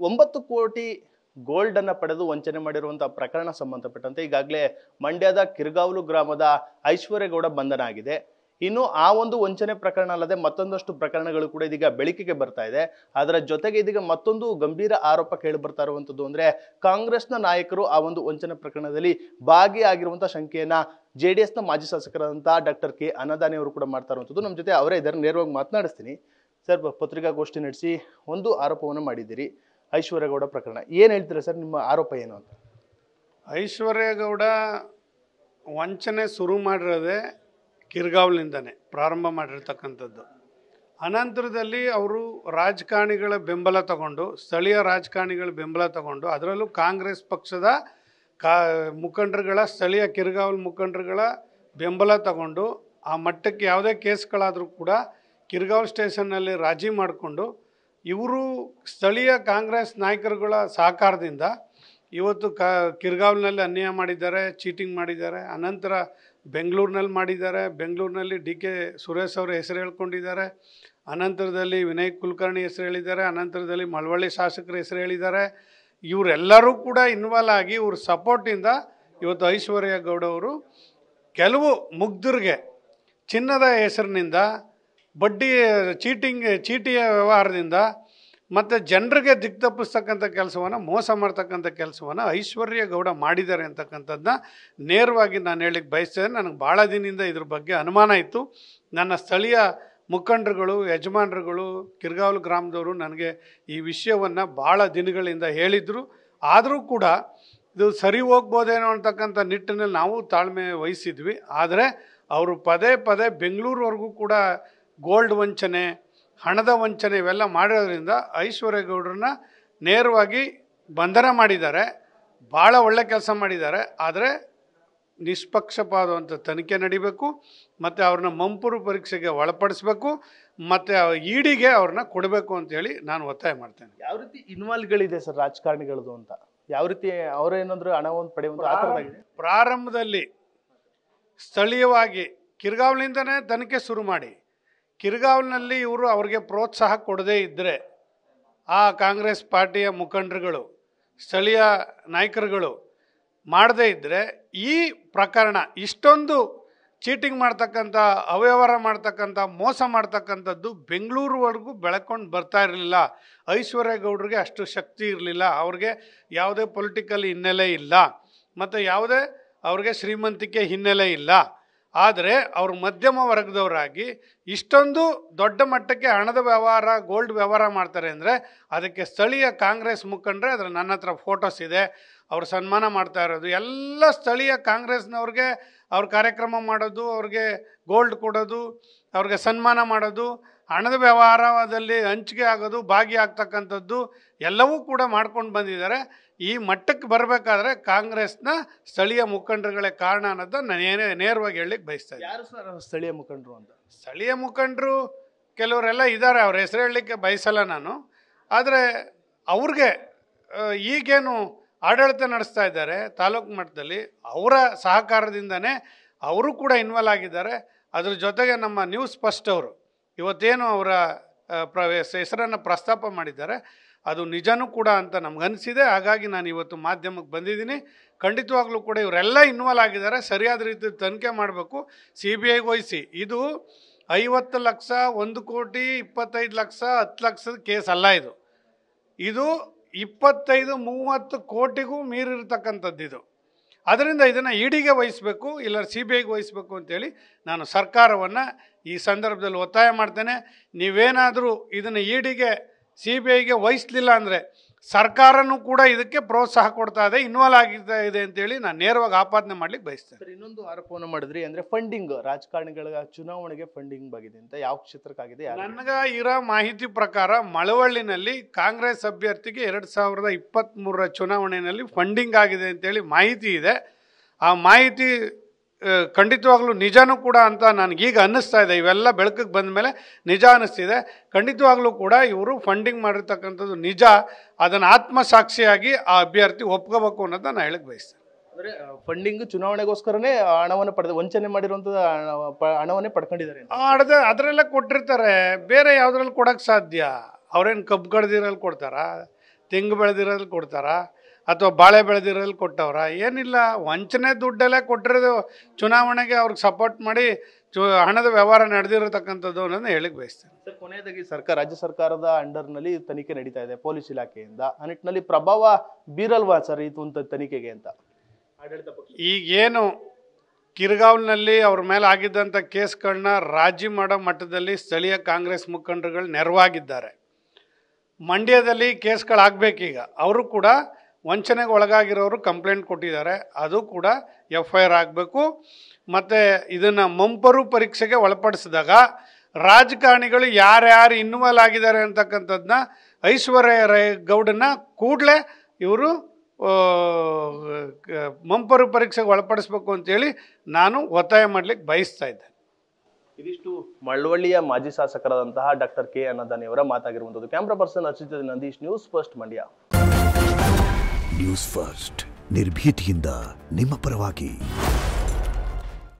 9 ಕೋಟಿ ಗೋಲ್ಡ್ ಅನ್ನ ಪಡೆದು ವಂಚನೆ ಮಾಡಿರುವಂತಹ ಪ್ರಕರಣ ಸಂಬಂಧಪಟ್ಟಂತೆ ಈಗಾಗಲೇ ಮಂಡ್ಯದ ಕಿರ್ಗಾವಲು ಗ್ರಾಮದ ಐಶ್ವರ್ಯಗೌಡ ಬಂಧನ ಆಗಿದೆ. ಇನ್ನು ಆ ಒಂದು ವಂಚನೆ ಪ್ರಕರಣ ಅಲ್ಲದೆ ಮತ್ತೊಂದಷ್ಟು ಪ್ರಕರಣಗಳು ಕೂಡ ಇದೀಗ ಬೆಳಕಿಗೆ ಬರ್ತಾ ಇದೆ. ಅದರ ಜೊತೆಗೆ ಇದೀಗ ಮತ್ತೊಂದು ಗಂಭೀರ ಆರೋಪ ಕೇಳಿ ಬರ್ತಾ ಇರುವಂತದ್ದು ಅಂದ್ರೆ ಕಾಂಗ್ರೆಸ್ನ ನಾಯಕರು ಆ ಒಂದು ವಂಚನೆ ಪ್ರಕರಣದಲ್ಲಿ ಭಾಗಿಯಾಗಿರುವಂತಹ ಶಂಕೆಯನ್ನ JDS ನ ಮಾಜಿ ಶಾಸಕರಾದಂತಹ ಡಾಕ್ಟರ್ ಕೆ ಅನ್ನದಾನಿ ಅವರು ಕೂಡ ಮಾಡ್ತಾ ಇರುವಂತದ್ದು. ನಮ್ಮ ಜೊತೆ ಅವರೇ ಇದ್ದಾರೆ, ನೇರವಾಗಿ ಮಾತನಾಡಿಸ್ತೀನಿ. ಸರ್, ಪತ್ರಿಕಾಗೋಷ್ಠಿ ನಡೆಸಿ ಒಂದು ಆರೋಪವನ್ನು ಮಾಡಿದ್ದೀರಿ, ಐಶ್ವರ್ಯಗೌಡ ಪ್ರಕರಣ. ಏನು ಹೇಳ್ತೀರಾ ಸರ್, ನಿಮ್ಮ ಆರೋಪ ಏನು ಅಂತ? ಐಶ್ವರ್ಯಗೌಡ ವಂಚನೆ ಶುರು ಮಾಡಿರೋದೇ ಕಿರ್ಗಾವ್ಲಿಂದನೇ ಪ್ರಾರಂಭ ಮಾಡಿರ್ತಕ್ಕಂಥದ್ದು. ಅನಂತರದಲ್ಲಿ ಅವರು ರಾಜಕಾರಣಿಗಳ ಬೆಂಬಲ ತಗೊಂಡು, ಸ್ಥಳೀಯ ರಾಜಕಾರಣಿಗಳ ಬೆಂಬಲ ತಗೊಂಡು, ಅದರಲ್ಲೂ ಕಾಂಗ್ರೆಸ್ ಪಕ್ಷದ ಮುಖಂಡರುಗಳ, ಸ್ಥಳೀಯ ಕಿರ್ಗಾವಲ್ ಮುಖಂಡರುಗಳ ಬೆಂಬಲ ತಗೊಂಡು ಆ ಮಟ್ಟಕ್ಕೆ ಯಾವುದೇ ಕೇಸ್ಗಳಾದರೂ ಕೂಡ ಕಿರ್ಗಾವಲ್ ಸ್ಟೇಷನ್ನಲ್ಲಿ ರಾಜಿ ಮಾಡಿಕೊಂಡು ಇವರು ಸ್ಥಳೀಯ ಕಾಂಗ್ರೆಸ್ ನಾಯಕರುಗಳ ಸಹಕಾರದಿಂದ ಇವತ್ತು ಕಿರ್ಗಾವ್ನಲ್ಲಿ ಅನ್ಯಾಯ ಮಾಡಿದ್ದಾರೆ, ಚೀಟಿಂಗ್ ಮಾಡಿದ್ದಾರೆ. ಅನಂತರ ಬೆಂಗಳೂರಿನಲ್ಲಿ ಮಾಡಿದ್ದಾರೆ. ಬೆಂಗಳೂರಿನಲ್ಲಿ DK ಸುರೇಶ್ ಅವರ ಹೆಸರು ಹೇಳ್ಕೊಂಡಿದ್ದಾರೆ. ಅನಂತರದಲ್ಲಿ ವಿನಯ್ ಕುಲಕರ್ಣಿ ಹೆಸರು ಹೇಳಿದ್ದಾರೆ. ಅನಂತರದಲ್ಲಿ ಮಳವಳ್ಳಿ ಶಾಸಕರ ಹೆಸರು ಹೇಳಿದ್ದಾರೆ. ಇವರೆಲ್ಲರೂ ಕೂಡ ಇನ್ವಾಲ್ವ್ ಆಗಿ ಇವ್ರ ಸಪೋರ್ಟಿಂದ ಇವತ್ತು ಐಶ್ವರ್ಯಗೌಡ ಅವರು ಕೆಲವು ಮುಗ್ಧರಿಗೆ ಚಿನ್ನದ ಹೆಸರಿನಿಂದ, ಬಡ್ಡಿ ಚೀಟಿಯ ವ್ಯವಹಾರದಿಂದ ಮತ್ತು ಜನರಿಗೆ ದಿಕ್ತಪ್ಪಿಸ್ತಕ್ಕಂಥ ಕೆಲಸವನ್ನು, ಮೋಸ ಮಾಡ್ತಕ್ಕಂಥ ಕೆಲಸವನ್ನು ಐಶ್ವರ್ಯಗೌಡ ಮಾಡಿದ್ದಾರೆ ಅಂತಕ್ಕಂಥದ್ದನ್ನ ನೇರವಾಗಿ ನಾನು ಹೇಳಿಕ್ಕೆ ಬಯಸ್ತೇನೆ. ನನಗೆ ಭಾಳ ದಿನದಿಂದ ಇದ್ರ ಬಗ್ಗೆ ಅನುಮಾನ ಇತ್ತು. ನನ್ನ ಸ್ಥಳೀಯ ಮುಖಂಡರುಗಳು, ಯಜಮಾನರುಗಳು, ಕಿರ್ಗಾವಲು ಗ್ರಾಮದವರು ನನಗೆ ಈ ವಿಷಯವನ್ನು ಭಾಳ ದಿನಗಳಿಂದ ಹೇಳಿದರು. ಆದರೂ ಕೂಡ ಇದು ಸರಿ ಹೋಗ್ಬೋದೇನೋ ಅಂತಕ್ಕಂಥ ನಿಟ್ಟಿನಲ್ಲಿ ನಾವು ತಾಳ್ಮೆ ವಹಿಸಿದ್ವಿ. ಆದರೆ ಅವರು ಪದೇ ಪದೇ ಬೆಂಗಳೂರುವರೆಗೂ ಕೂಡ ಗೋಲ್ಡ್ ವಂಚನೆ, ಹಣದ ವಂಚನೆ ಇವೆಲ್ಲ ಮಾಡಿರೋದ್ರಿಂದ ಐಶ್ವರ್ಯಗೌಡರನ್ನ ನೇರವಾಗಿ ಬಂಧನ ಮಾಡಿದ್ದಾರೆ. ಭಾಳ ಒಳ್ಳೆ ಕೆಲಸ ಮಾಡಿದ್ದಾರೆ. ಆದರೆ ನಿಷ್ಪಕ್ಷಪಾತವಂತ ತನಿಖೆ ನಡಿಬೇಕು ಮತ್ತು ಅವ್ರನ್ನ ಮಂಪೂರು ಪರೀಕ್ಷೆಗೆ ಒಳಪಡಿಸ್ಬೇಕು ಮತ್ತು EDಗೆ ಅವ್ರನ್ನ ಕೊಡಬೇಕು ಅಂತೇಳಿ ನಾನು ಒತ್ತಾಯ ಮಾಡ್ತೇನೆ. ಯಾವ ರೀತಿ ಇನ್ವಾಲ್ವ್ಗಳಿದೆ ಸರ್ ರಾಜಕಾರಣಿಗಳದು ಅಂತ? ಯಾವ ರೀತಿ ಅವರೇನಾದ್ರೂ ಹಣವನ್ನು ಪಡೆಯುವಂತ ಆ ಥರದಾಗಿದೆ? ಪ್ರಾರಂಭದಲ್ಲಿ ಸ್ಥಳೀಯವಾಗಿ ಕಿರ್ಗಾವ್ಲಿಂದನೇ ತನಿಖೆ ಶುರು ಮಾಡಿ, ಕಿರ್ಗಾವ್ನಲ್ಲಿ ಇವರು ಅವ್ರಿಗೆ ಪ್ರೋತ್ಸಾಹ ಕೊಡದೇ ಇದ್ದರೆ, ಆ ಕಾಂಗ್ರೆಸ್ ಪಾರ್ಟಿಯ ಮುಖಂಡರುಗಳು, ಸ್ಥಳೀಯ ನಾಯಕರುಗಳು ಮಾಡದೇ ಇದ್ದರೆ ಈ ಪ್ರಕರಣ ಇಷ್ಟೊಂದು ಚೀಟಿಂಗ್ ಮಾಡ್ತಕ್ಕಂಥ, ಅವ್ಯವಹಾರ ಮಾಡ್ತಕ್ಕಂಥ, ಮೋಸ ಮಾಡ್ತಕ್ಕಂಥದ್ದು ಬೆಂಗಳೂರುವರೆಗೂ ಬೆಳಕೊಂಡು ಬರ್ತಾ ಇರಲಿಲ್ಲ. ಐಶ್ವರ್ಯಗೌಡರಿಗೆ ಅಷ್ಟು ಶಕ್ತಿ ಇರಲಿಲ್ಲ. ಅವ್ರಿಗೆ ಯಾವುದೇ ಪೊಲಿಟಿಕಲ್ ಹಿನ್ನೆಲೆ ಇಲ್ಲ ಮತ್ತು ಯಾವುದೇ ಅವ್ರಿಗೆ ಶ್ರೀಮಂತಿಕೆ ಹಿನ್ನೆಲೆ ಇಲ್ಲ. ಆದರೆ ಅವರು ಮಧ್ಯಮ ವರ್ಗದವರಾಗಿ ಇಷ್ಟೊಂದು ದೊಡ್ಡ ಮಟ್ಟಕ್ಕೆ ಹಣದ ವ್ಯವಹಾರ, ಗೋಲ್ಡ್ ವ್ಯವಹಾರ ಮಾಡ್ತಾರೆ ಅಂದರೆ ಅದಕ್ಕೆ ಸ್ಥಳೀಯ ಕಾಂಗ್ರೆಸ್ ಮುಖಂಡರೆ, ಅದರ ನನ್ನ ಹತ್ರ ಫೋಟೋಸ್ ಇದೆ, ಅವ್ರು ಸನ್ಮಾನ ಮಾಡ್ತಾ ಇರೋದು ಎಲ್ಲ ಸ್ಥಳೀಯ ಕಾಂಗ್ರೆಸ್ನವ್ರಿಗೆ ಅವ್ರ ಕಾರ್ಯಕ್ರಮ ಮಾಡೋದು, ಅವ್ರಿಗೆ ಗೋಲ್ಡ್ ಕೊಡೋದು, ಅವ್ರಿಗೆ ಸನ್ಮಾನ ಮಾಡೋದು, ಹಣದ ವ್ಯವಹಾರದಲ್ಲಿ ಹಂಚಿಕೆ ಆಗೋದು, ಭಾಗಿಯಾಗ್ತಕ್ಕಂಥದ್ದು ಎಲ್ಲವೂ ಕೂಡ ಮಾಡ್ಕೊಂಡು ಬಂದಿದ್ದಾರೆ. ಈ ಮಟ್ಟಕ್ಕೆ ಬರಬೇಕಾದ್ರೆ ಕಾಂಗ್ರೆಸ್ನ ಸ್ಥಳೀಯ ಮುಖಂಡರುಗಳೇ ಕಾರಣ ಅನ್ನೋದನ್ನ ನಾನು ನೇರವಾಗಿ ಹೇಳಲಿಕ್ಕೆ ಬಯಸ್ತಾ ಇದ್ದೀನಿ. ಯಾರು ಸರ್ ಸ್ಥಳೀಯ ಮುಖಂಡರು ಅಂತ? ಸ್ಥಳೀಯ ಮುಖಂಡರು ಕೆಲವರೆಲ್ಲ ಇದ್ದಾರೆ, ಅವ್ರ ಹೆಸರು ಹೇಳಲಿಕ್ಕೆ ಬಯಸಲ್ಲ ನಾನು. ಆದರೆ ಅವ್ರಿಗೆ ಈಗೇನು ಆಡಳಿತ ನಡೆಸ್ತಾ ಇದ್ದಾರೆ ತಾಲೂಕು ಮಟ್ಟದಲ್ಲಿ, ಅವರ ಸಹಕಾರದಿಂದನೇ ಅವರು ಕೂಡ ಇನ್ವಾಲ್ವ್ ಆಗಿದ್ದಾರೆ. ಅದ್ರ ಜೊತೆಗೆ ನಮ್ಮ ನ್ಯೂಸ್ ಫಸ್ಟ್ ಅವರು ಇವತ್ತೇನು ಅವರ ಹೆಸರನ್ನು ಪ್ರಸ್ತಾಪ ಮಾಡಿದ್ದಾರೆ ಅದು ನಿಜನೂ ಕೂಡ ಅಂತ ನಮಗನ್ನಿಸಿದೆ. ಹಾಗಾಗಿ ನಾನು ಇವತ್ತು ಮಾಧ್ಯಮಕ್ಕೆ ಬಂದಿದ್ದೀನಿ. ಖಂಡಿತವಾಗ್ಲೂ ಕೂಡ ಇವರೆಲ್ಲ ಇನ್ವಾಲ್ವ್ ಆಗಿದ್ದಾರೆ. ಸರಿಯಾದ ರೀತಿ ತನಿಖೆ ಮಾಡಬೇಕು, CBIಗೆ ವಹಿಸಿ. ಇದು 50 ಲಕ್ಷ, 1 ಕೋಟಿ, 25 ಲಕ್ಷ, 10 ಲಕ್ಷದ ಕೇಸ್ ಅಲ್ಲ. ಇದು 25-30 ಕೋಟಿಗೂ ಮೀರಿರ್ತಕ್ಕಂಥದ್ದು ಇದು. ಅದರಿಂದ ಇದನ್ನು EDಗೆ ವಹಿಸಬೇಕು, ಇಲ್ಲ CBIಗೆ ವಹಿಸಬೇಕು ಅಂತೇಳಿ ನಾನು ಸರ್ಕಾರವನ್ನು ಈ ಸಂದರ್ಭದಲ್ಲಿ ಒತ್ತಾಯ ಮಾಡ್ತೇನೆ. ನೀವೇನಾದರೂ ಇದನ್ನು EDಗೆ, CBIಗೆ ವಹಿಸಲಿಲ್ಲ ಅಂದರೆ ಸರ್ಕಾರನೂ ಕೂಡ ಇದಕ್ಕೆ ಪ್ರೋತ್ಸಾಹ ಕೊಡ್ತಾ ಇದೆ, ಇನ್ವಾಲ್ವ್ ಆಗ್ತಾ ಇದೆ ಅಂತೇಳಿ ನಾನು ನೇರವಾಗಿ ಆಪಾದನೆ ಮಾಡ್ಲಿಕ್ಕೆ ಬಯಸ್ತೇನೆ. ಸರ್, ಇನ್ನೊಂದು ಆರೋಪವನ್ನು ಮಾಡಿದ್ರಿ, ಅಂದ್ರೆ ಫಂಡಿಂಗ್, ರಾಜಕಾರಣಿಗಳ ಚುನಾವಣೆಗೆ ಫಂಡಿಂಗ್ ಆಗಿದೆ ಅಂತ. ಯಾವ ಕ್ಷೇತ್ರಕ್ಕಾಗಿದೆ? ನನಗೆ ಇರೋ ಮಾಹಿತಿ ಪ್ರಕಾರ ಮಳವಳ್ಳಿನಲ್ಲಿ ಕಾಂಗ್ರೆಸ್ ಅಭ್ಯರ್ಥಿಗೆ 2023ರ ಚುನಾವಣೆಯಲ್ಲಿ ಫಂಡಿಂಗ್ ಆಗಿದೆ ಅಂತೇಳಿ ಮಾಹಿತಿ ಇದೆ. ಆ ಮಾಹಿತಿ ಖಂಡಿತವಾಗ್ಲೂ ನಿಜನೂ ಕೂಡ ಅಂತ ನನಗೀಗ ಅನ್ನಿಸ್ತಾ ಇದೆ. ಇವೆಲ್ಲ ಬೆಳಕಿಗೆ ಬಂದ ಮೇಲೆ ನಿಜ ಅನ್ನಿಸ್ತಿದೆ. ಖಂಡಿತವಾಗ್ಲೂ ಕೂಡ ಇವರು ಫಂಡಿಂಗ್ ಮಾಡಿರ್ತಕ್ಕಂಥದ್ದು ನಿಜ. ಅದನ್ನು ಆತ್ಮಸಾಕ್ಷಿಯಾಗಿ ಆ ಅಭ್ಯರ್ಥಿ ಒಪ್ಕೋಬೇಕು ಅನ್ನೋದನ್ನ ನಾನು ಹೇಳಕ್ಕೆ ಬಯಸ್ತೇನೆ. ಅಂದ್ರೆ ಫಂಡಿಂಗ್ ಚುನಾವಣೆಗೋಸ್ಕರನೇ ಹಣವನ್ನು ಪಡೆದು ವಂಚನೆ ಮಾಡಿರುವಂತ ಹಣವನ್ನೇ ಪಡ್ಕೊಂಡಿದ್ದಾರೆ. ಅದರೆಲ್ಲ ಕೊಟ್ಟಿರ್ತಾರೆ, ಬೇರೆ ಯಾವ್ದ್ರಲ್ಲಿ ಕೊಡಕ್ಕೆ ಸಾಧ್ಯ? ಅವ್ರೇನು ಕಬ್ಬು ಕಡ್ದಿರಲ್ಲಿ ಕೊಡ್ತಾರಾ? ತೆಂಗು ಬೆಳೆದಿರೋದ್ರಲ್ಲಿ ಕೊಡ್ತಾರಾ ಅಥವಾ ಬಾಳೆ ಬೆಳೆದಿರೋದ್ರಲ್ಲಿ ಕೊಟ್ಟವ್ರ? ಏನಿಲ್ಲ, ವಂಚನೆ ದುಡ್ಡೆಲ್ಲ ಕೊಟ್ಟಿರೋದು ಚುನಾವಣೆಗೆ ಅವ್ರಿಗೆ ಸಪೋರ್ಟ್ ಮಾಡಿ ಹಣದ ವ್ಯವಹಾರ ನಡೆದಿರತಕ್ಕಂಥದ್ದು ಅನ್ನೋದನ್ನ ಹೇಳಿಕ್ ಬಯಸ್ತೇನೆ. ಸರ್, ಕೊನೆಯದಾಗಿ ರಾಜ್ಯ ಸರ್ಕಾರದ ಅಂಡರ್ನಲ್ಲಿ ತನಿಖೆ ನಡೀತಾ ಇದೆ ಪೊಲೀಸ್ ಇಲಾಖೆಯಿಂದ. ಆ ನಿಟ್ಟಿನಲ್ಲಿ ಪ್ರಭಾವ ಬೀರಲ್ವಾ ಸರ್ ಇದು ತನಿಖೆಗೆ ಅಂತ ಆಡಳಿತ ಪಕ್ಷ? ಈಗೇನು ಕಿರ್ಗಾವ್ನಲ್ಲಿ ಅವ್ರ ಮೇಲೆ ಆಗಿದ್ದಂಥ ಕೇಸ್ಗಳನ್ನ ರಾಜಿ ಮಾಡೋ ಮಟ್ಟದಲ್ಲಿ ಸ್ಥಳೀಯ ಕಾಂಗ್ರೆಸ್ ಮುಖಂಡರುಗಳು ನೆರವಾಗಿದ್ದಾರೆ. ಮಂಡ್ಯದಲ್ಲಿ ಕೇಸ್ಗಳಾಗಬೇಕೀಗ. ಅವರು ಕೂಡ ವಂಚನೆಗೆ ಒಳಗಾಗಿರೋರು ಕಂಪ್ಲೇಂಟ್ ಕೊಟ್ಟಿದ್ದಾರೆ, ಅದು ಕೂಡ FIR ಆಗಬೇಕು. ಮತ್ತು ಇದನ್ನು ಮಂಪರು ಪರೀಕ್ಷೆಗೆ ಒಳಪಡಿಸಿದಾಗ ರಾಜಕಾರಣಿಗಳು ಯಾರ್ಯಾರು ಇನ್ವಾಲ್ವ್ ಆಗಿದ್ದಾರೆ ಅಂತಕ್ಕಂಥದ್ದನ್ನ ಐಶ್ವರ್ಯ ರೈ ಗೌಡನ್ನ ಕೂಡಲೇ ಇವರು ಮಂಪರು ಪರೀಕ್ಷೆಗೆ ಒಳಪಡಿಸ್ಬೇಕು ಅಂತೇಳಿ ನಾನು ಒತ್ತಾಯ ಮಾಡಲಿಕ್ಕೆ ಬಯಸ್ತಾ ಇದ್ದೆ. ಇದಿಷ್ಟು ಮಳವಳ್ಳಿಯ ಮಾಜಿ ಶಾಸಕರಾದಂತಹ ಡಾಕ್ಟರ್ ಕೆ ಅನ್ನದಾನಿ ಅವರ ಮಾತಾಗಿರುವಂಥದ್ದು. Camera person Archita Nandish, news first Mandya. News first ನಿರ್ಭೀತಿಯಿಂದ ನಿಮ್ಮ ಪರವಾಗಿ.